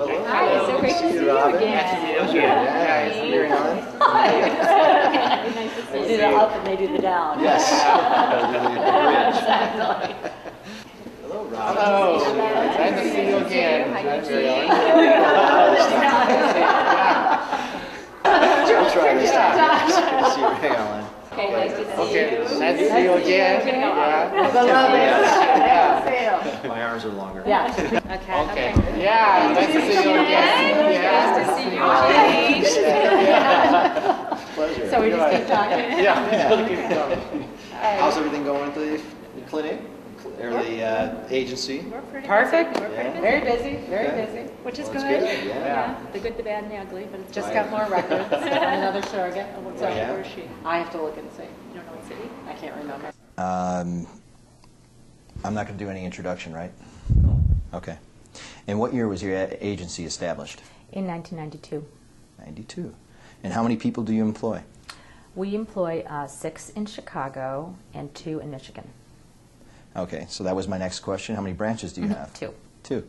Hello. Hi, so great to see you again. Yeah, you're on. Nice to see you. They do the up and they do the down. Yes. Exactly. Hello, Rob. Hello. Nice to see you again. I'll try this time. Good to see you. Hang on. Okay, nice to see Okay, you. nice to see you again. Yeah. Beloved. My arms are longer. Yeah. Okay. Yeah, nice to see you again. Yeah. Nice to see you, Jane. Pleasure. So we just keep talking. Yeah. How's everything going at the clinic or the agency? Perfect. Yeah. Very busy, very Okay. busy, which is Well, that's good. good. Yeah. The good, the bad, and the ugly, but it's Just Right. got more records. Another surrogate. So Yeah. Where is she? I have to look and see. You don't know what city? I can't remember. I'm not going to do any introduction, right? Okay. And what year was your agency established? In 1992. 92. And how many people do you employ? We employ 6 in Chicago and 2 in Michigan. Okay, so that was my next question. How many branches do you have? 2. 2.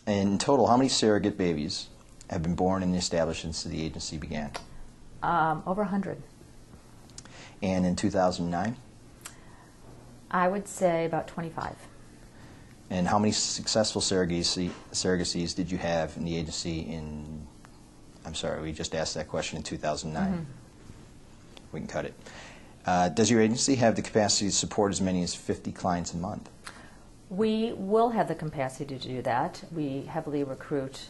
In total, how many surrogate babies have been born and established since the agency began? Over 100. And in 2009? I would say about 25. And how many successful surrogacies did you have in the agency in, I'm sorry, we just asked that question in 2009. We can cut it. Does your agency have the capacity to support as many as 50 clients a month? We will have the capacity to do that. We heavily recruit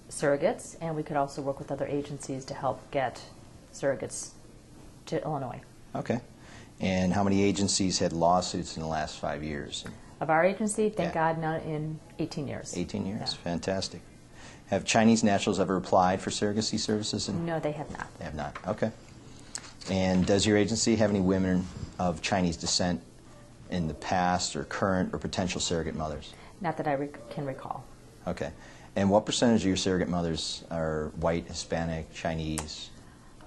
surrogates, and we could also work with other agencies to help get surrogates to Illinois. Okay. And how many agencies had lawsuits in the last 5 years? Of our agency, thank Yeah. God, none in 18 years. 18 years. Yeah. Fantastic. Have Chinese nationals ever applied for surrogacy services? No, they have not. They have not. Okay. And does your agency have any women of Chinese descent in the past or current or potential surrogate mothers? Not that I can recall. Okay. And what percentage of your surrogate mothers are white, Hispanic, Chinese?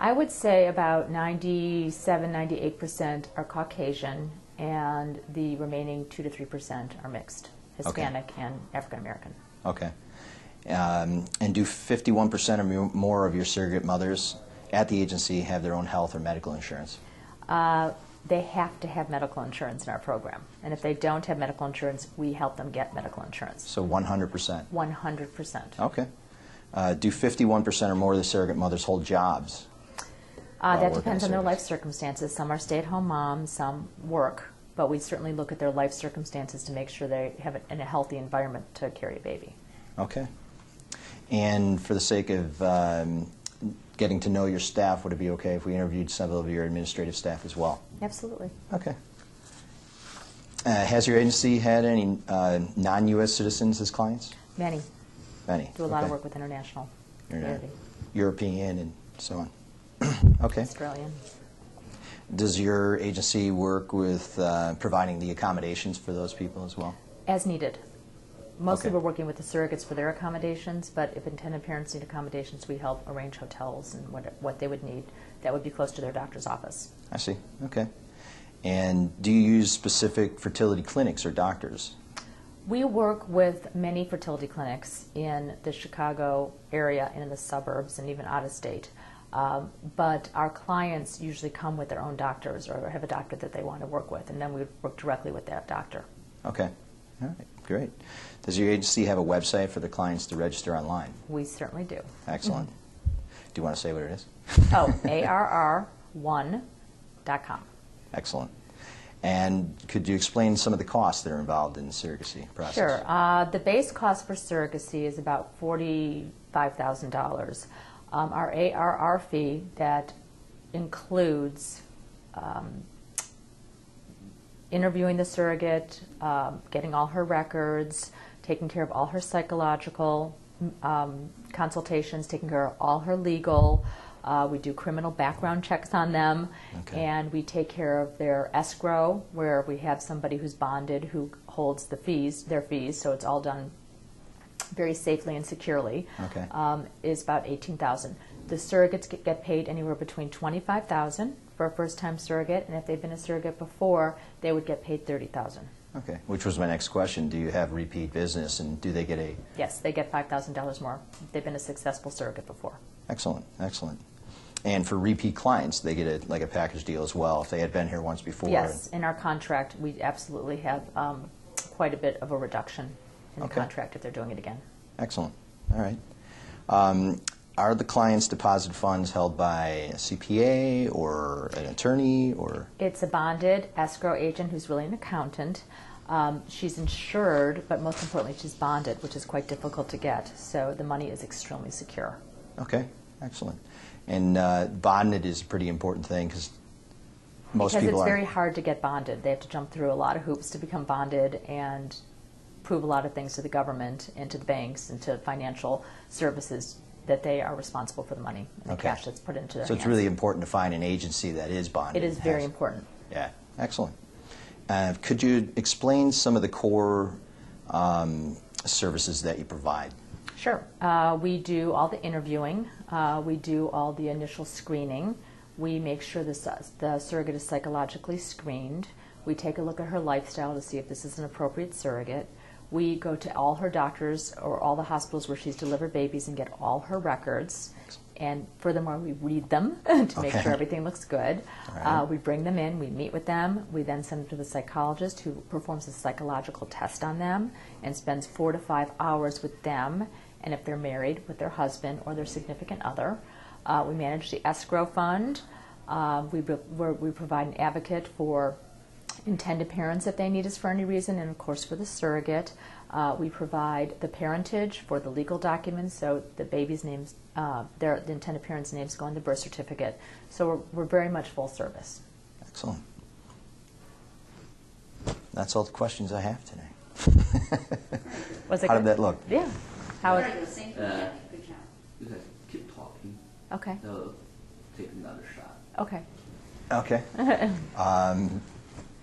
I would say about 97, 98% are Caucasian, and the remaining 2 to 3% are mixed, Hispanic and African American. Okay. And do 51% or more of your surrogate mothers at the agency have their own health or medical insurance? They have to have medical insurance in our program, and if they don't have medical insurance, we help them get medical insurance. So 100%? 100%. Okay. Do 51% or more of the surrogate mothers hold jobs? That working depends as on their surrogates. life circumstances. Some are stay-at-home moms, some work, but we certainly look at their life circumstances to make sure they have it in a healthy environment to carry a baby. Okay. And for the sake of getting to know your staff, would it be okay if we interviewed several of your administrative staff as well? Absolutely. Okay. Has your agency had any non-U.S. citizens as clients? Many. Many. Do a lot of Okay. work with international community. European and so on. Okay. Australian. Does your agency work with providing the accommodations for those people as well? As needed. Mostly Okay. we're working with the surrogates for their accommodations, but if intended parents need accommodations, we help arrange hotels and what they would need that would be close to their doctor's office. I see. Okay. And do you use specific fertility clinics or doctors? We work with many fertility clinics in the Chicago area and in the suburbs and even out of state. But our clients usually come with their own doctors or have a doctor that they want to work with, and then we would work directly with that doctor. Okay. All right. Great. Does your agency have a website for the clients to register online? We certainly do. Excellent. Do you want to say what it is? Oh, ARR1.com. Excellent. And could you explain some of the costs that are involved in the surrogacy process? Sure. The base cost for surrogacy is about $45,000. Our ARR fee, that includes interviewing the surrogate, getting all her records, taking care of all her psychological consultations, taking care of all her legal. We do criminal background checks on them, Okay. and we take care of their escrow, where we have somebody who's bonded who holds the fees, their fees, so it's all done very safely and securely. Okay. Is about $18,000. The surrogates get paid anywhere between $25,000 for a first-time surrogate, and if they've been a surrogate before, they would get paid $30,000. Okay, which was my next question. Do you have repeat business, and do they get a... Yes, they get $5,000 more. They've been a successful surrogate before. Excellent, excellent. And for repeat clients, they get like a package deal as well if they had been here once before? Yes, in our contract, we absolutely have quite a bit of a reduction in the contract if they're doing it again. Excellent. All right. Are the clients' deposit funds held by a CPA or an attorney or? It's a bonded escrow agent who's really an accountant. She's insured, but most importantly, she's bonded, which is quite difficult to get. So the money is extremely secure. Okay, excellent. And bonded is a pretty important thing because most people Because it's aren't. very hard to get bonded. They have to jump through a lot of hoops to become bonded and prove a lot of things to the government and to the banks and to financial services that they are responsible for the money and the cash that's put into their So hands. it's really important to find an agency that is bonded. It is very important. Yeah, excellent. Could you explain some of the core services that you provide? Sure. We do all the interviewing. We do all the initial screening. We make sure the surrogate is psychologically screened. We take a look at her lifestyle to see if this is an appropriate surrogate. We go to all her doctors or all the hospitals where she's delivered babies and get all her records. And furthermore, we read them to make sure everything looks good. Right. We bring them in, we meet with them. We then send them to the psychologist who performs a psychological test on them and spends 4 to 5 hours with them. And if they're married, with their husband or their significant other. We manage the escrow fund. We provide an advocate for intended parents if they need us for any reason, and of course for the surrogate. We provide the parentage for the legal documents, so the baby's names, the intended parents' names go on the birth certificate. So we're very much full service. Excellent. That's all the questions I have today. Was it How good? did that look? Yeah. How was Good job. You guys keep talking. Okay. They'll take another shot. Okay. Okay.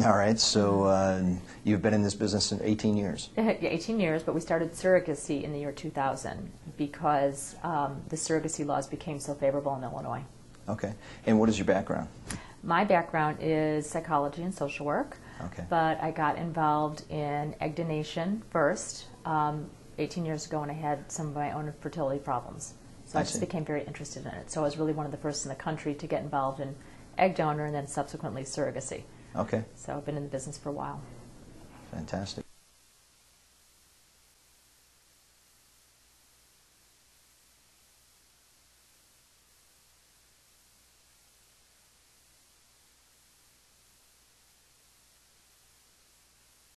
All right, so you've been in this business in 18 years. Yeah, 18 years, but we started surrogacy in the year 2000 because the surrogacy laws became so favorable in Illinois. Okay. And what is your background? My background is psychology and social work, Okay. but I got involved in egg donation first 18 years ago when I had some of my own fertility problems. So I just see. became very interested in it. So I was really one of the first in the country to get involved in egg donor and then subsequently surrogacy. Okay. So I've been in the business for a while. Fantastic.